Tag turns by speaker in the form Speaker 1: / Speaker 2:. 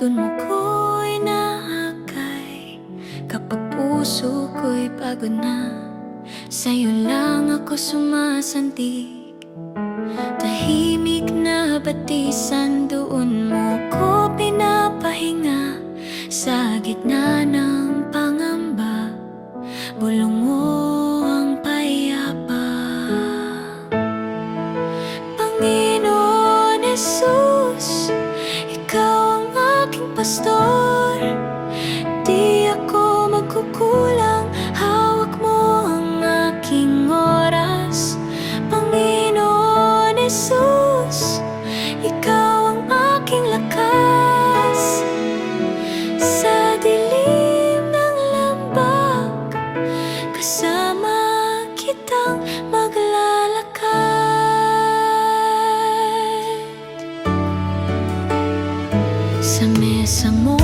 Speaker 1: Dun mo ko'y nahagay kapag puso ko'y pagod na. Sa'yo lang ako sumasandig, tahimik na batisan. Doon mo ko pinapahinga sa gitna ng pangamba. Bulong mo ang payapa. Panginoon Jesus, ikaw ang aking pastor. Di ako magkukulang, hawak mo ang aking oras. Panginoon Jesus, ikaw ang aking lakas. Sa dilim ng lambak, kasama kitang maglalakad. Sa mesa mo